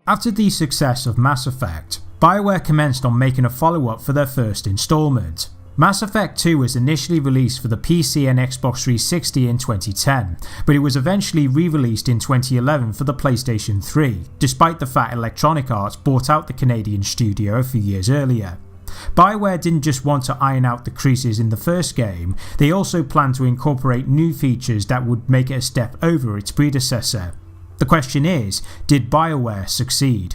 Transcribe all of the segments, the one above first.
After the success of Mass Effect, BioWare commenced on making a follow-up for their first installment. Mass Effect 2 was initially released for the PC and Xbox 360 in 2010, but it was eventually re-released in 2011 for the PlayStation 3, despite the fact Electronic Arts bought out the Canadian studio a few years earlier. BioWare didn't just want to iron out the creases in the first game, they also planned to incorporate new features that would make it a step over its predecessor. The question is, did BioWare succeed?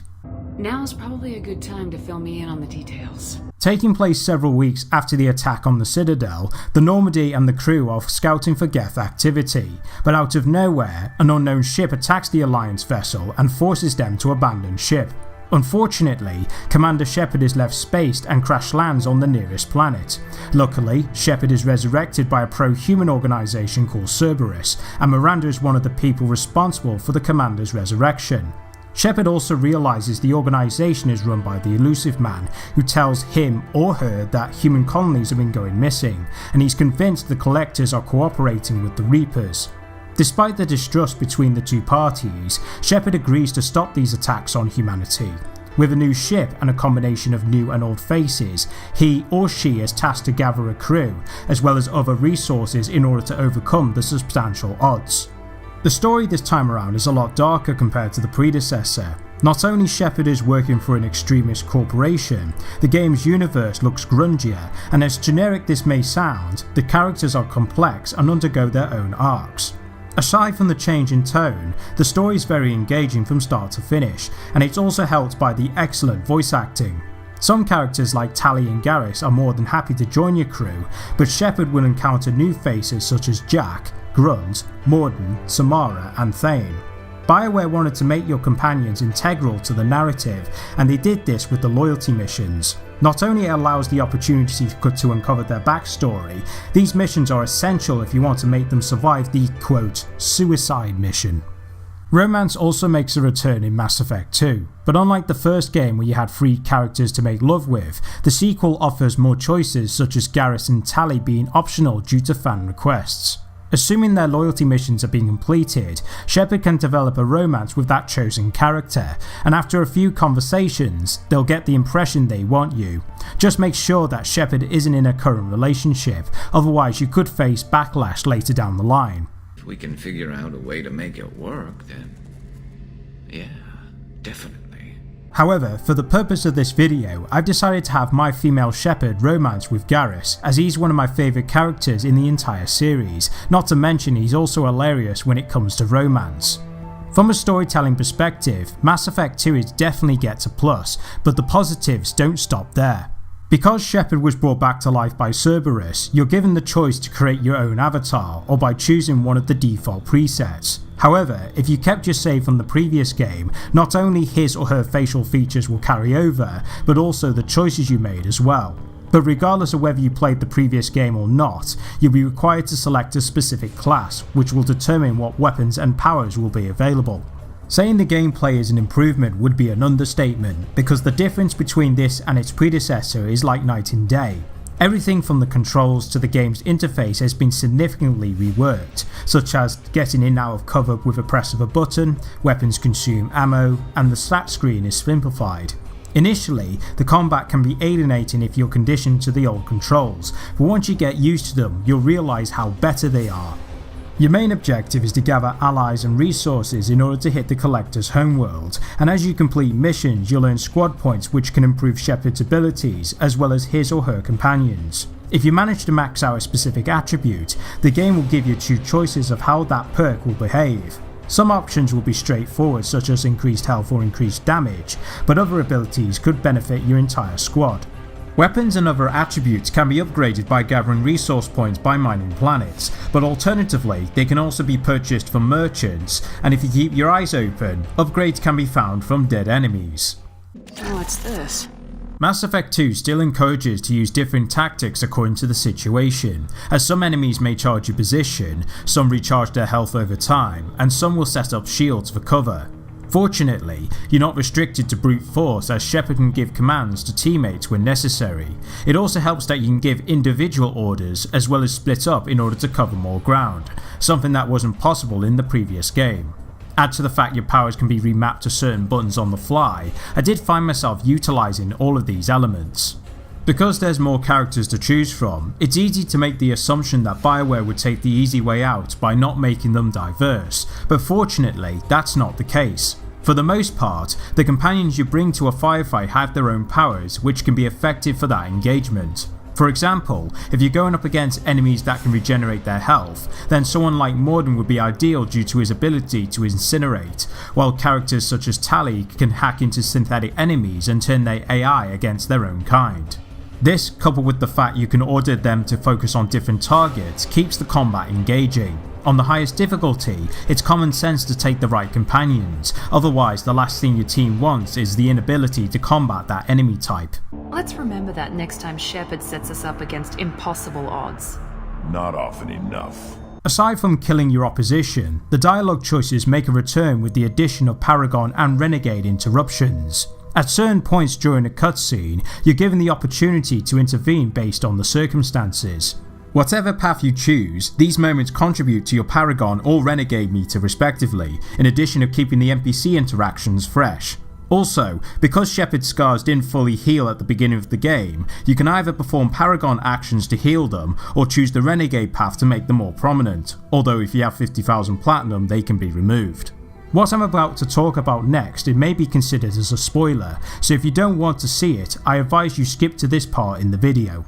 Now's probably a good time to fill me in on the details. Taking place several weeks after the attack on the Citadel, the Normandy and the crew are scouting for Geth activity, but out of nowhere, an unknown ship attacks the Alliance vessel and forces them to abandon ship. Unfortunately, Commander Shepard is left spaced and crash lands on the nearest planet. Luckily, Shepard is resurrected by a pro-human organisation called Cerberus, and Miranda is one of the people responsible for the Commander's resurrection. Shepard also realises the organisation is run by the Illusive man, who tells him or her that human colonies have been going missing, and he's convinced the Collectors are cooperating with the Reapers. Despite the distrust between the two parties, Shepard agrees to stop these attacks on humanity. With a new ship and a combination of new and old faces, he or she is tasked to gather a crew, as well as other resources in order to overcome the substantial odds. The story this time around is a lot darker compared to the predecessor. Not only Shepard is working for an extremist corporation, the game's universe looks grungier, and as generic this may sound, the characters are complex and undergo their own arcs. Aside from the change in tone, the story is very engaging from start to finish, and it's also helped by the excellent voice acting. Some characters like Tali and Garrus are more than happy to join your crew, but Shepard will encounter new faces such as Jack, Grunt, Morden, Samara and Thane. BioWare wanted to make your companions integral to the narrative, and they did this with the loyalty missions. Not only it allows the opportunity to uncover their backstory, these missions are essential if you want to make them survive the quote suicide mission. Romance also makes a return in Mass Effect 2, but unlike the first game where you had 3 characters to make love with, the sequel offers more choices, such as Garrus and Tali being optional due to fan requests. Assuming their loyalty missions are being completed, Shepard can develop a romance with that chosen character, and after a few conversations, they'll get the impression they want you. Just make sure that Shepard isn't in a current relationship, otherwise you could face backlash later down the line. If we can figure out a way to make it work, then yeah, definitely. However, for the purpose of this video, I've decided to have my female Shepard romance with Garrus, as he's one of my favourite characters in the entire series, not to mention he's also hilarious when it comes to romance. From a storytelling perspective, Mass Effect 2 is definitely gets a plus, but the positives don't stop there. Because Shepard was brought back to life by Cerberus, you're given the choice to create your own avatar, or by choosing one of the default presets. However, if you kept your save from the previous game, not only his or her facial features will carry over, but also the choices you made as well. But regardless of whether you played the previous game or not, you'll be required to select a specific class, which will determine what weapons and powers will be available. Saying the gameplay is an improvement would be an understatement, because the difference between this and its predecessor is like night and day. Everything from the controls to the game's interface has been significantly reworked, such as getting in and out of cover with a press of a button, weapons consume ammo, and the stat screen is simplified. Initially, the combat can be alienating if you're conditioned to the old controls, but once you get used to them, you'll realise how better they are. Your main objective is to gather allies and resources in order to hit the Collector's homeworld, and as you complete missions you'll earn squad points which can improve Shepard's abilities as well as his or her companions. If you manage to max out a specific attribute, the game will give you 2 choices of how that perk will behave. Some options will be straightforward, such as increased health or increased damage, but other abilities could benefit your entire squad. Weapons and other attributes can be upgraded by gathering resource points by mining planets, but alternatively they can also be purchased from merchants, and if you keep your eyes open, upgrades can be found from dead enemies. What's this? Mass Effect 2 still encourages to use different tactics according to the situation, as some enemies may charge your position, some recharge their health over time, and some will set up shields for cover. Fortunately, you're not restricted to brute force, as Shepard can give commands to teammates when necessary. It also helps that you can give individual orders as well as split up in order to cover more ground, something that wasn't possible in the previous game. Add to the fact your powers can be remapped to certain buttons on the fly, I did find myself utilising all of these elements. Because there's more characters to choose from, it's easy to make the assumption that BioWare would take the easy way out by not making them diverse, but fortunately that's not the case. For the most part, the companions you bring to a firefight have their own powers which can be effective for that engagement. For example, if you're going up against enemies that can regenerate their health, then someone like Morden would be ideal due to his ability to incinerate, while characters such as Tali can hack into synthetic enemies and turn their AI against their own kind. This, coupled with the fact you can order them to focus on different targets, keeps the combat engaging. On the highest difficulty, it's common sense to take the right companions, otherwise the last thing your team wants is the inability to combat that enemy type. Let's remember that next time Shepard sets us up against impossible odds. Not often enough. Aside from killing your opposition, the dialogue choices make a return with the addition of Paragon and Renegade interruptions. At certain points during a cutscene, you're given the opportunity to intervene based on the circumstances. Whatever path you choose, these moments contribute to your Paragon or Renegade meter respectively, in addition to keeping the NPC interactions fresh. Also, because Shepard's scars didn't fully heal at the beginning of the game, you can either perform Paragon actions to heal them, or choose the Renegade path to make them more prominent, although if you have 50,000 platinum they can be removed. What I'm about to talk about next, it may be considered as a spoiler, so if you don't want to see it, I advise you skip to this part in the video.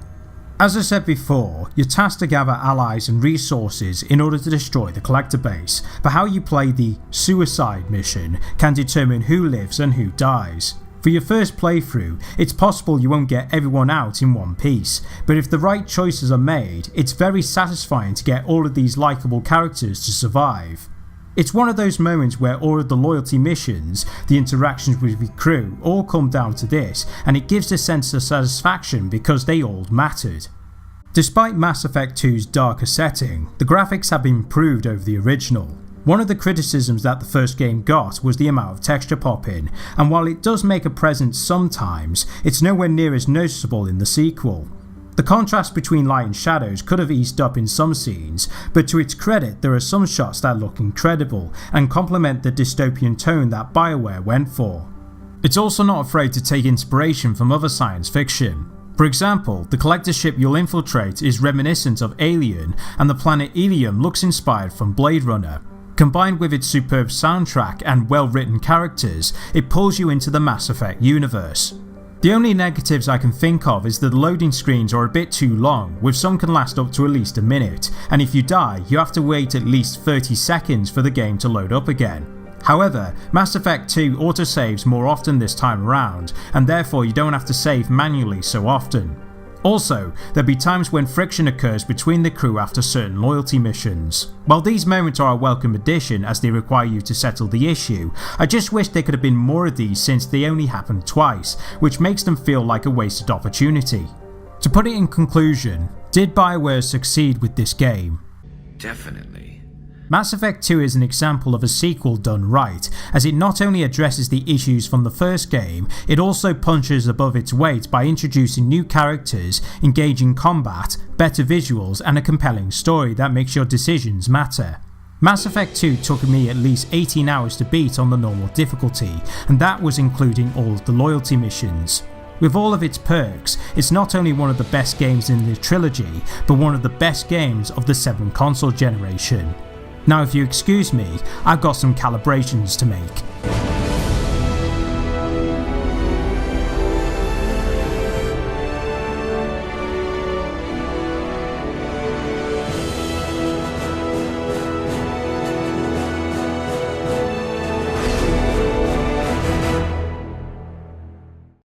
As I said before, you're tasked to gather allies and resources in order to destroy the collector base, but how you play the suicide mission can determine who lives and who dies. For your first playthrough, it's possible you won't get everyone out in one piece, but if the right choices are made, it's very satisfying to get all of these likeable characters to survive. It's one of those moments where all of the loyalty missions, the interactions with the crew, all come down to this, and it gives a sense of satisfaction because they all mattered. Despite Mass Effect 2's darker setting, the graphics have been improved over the original. One of the criticisms that the first game got was the amount of texture popping, and while it does make a presence sometimes, it's nowhere near as noticeable in the sequel. The contrast between light and shadows could have eased up in some scenes, but to its credit there are some shots that look incredible and complement the dystopian tone that BioWare went for. It's also not afraid to take inspiration from other science fiction. For example, the collector ship you'll infiltrate is reminiscent of Alien, and the planet Ilium looks inspired from Blade Runner. Combined with its superb soundtrack and well-written characters, it pulls you into the Mass Effect universe. The only negatives I can think of is that the loading screens are a bit too long, with some can last up to at least a minute, and if you die you have to wait at least 30 seconds for the game to load up again. However, Mass Effect 2 autosaves more often this time around, and therefore you don't have to save manually so often. Also, there'll be times when friction occurs between the crew after certain loyalty missions. While these moments are a welcome addition as they require you to settle the issue, I just wish there could have been more of these since they only happened twice, which makes them feel like a wasted opportunity. To put it in conclusion, did BioWare succeed with this game? Definitely. Mass Effect 2 is an example of a sequel done right, as it not only addresses the issues from the first game, it also punches above its weight by introducing new characters, engaging combat, better visuals and a compelling story that makes your decisions matter. Mass Effect 2 took me at least 18 hours to beat on the normal difficulty, and that was including all of the loyalty missions. With all of its perks, it's not only one of the best games in the trilogy, but one of the best games of the 7th console generation. Now if you excuse me, I've got some calibrations to make.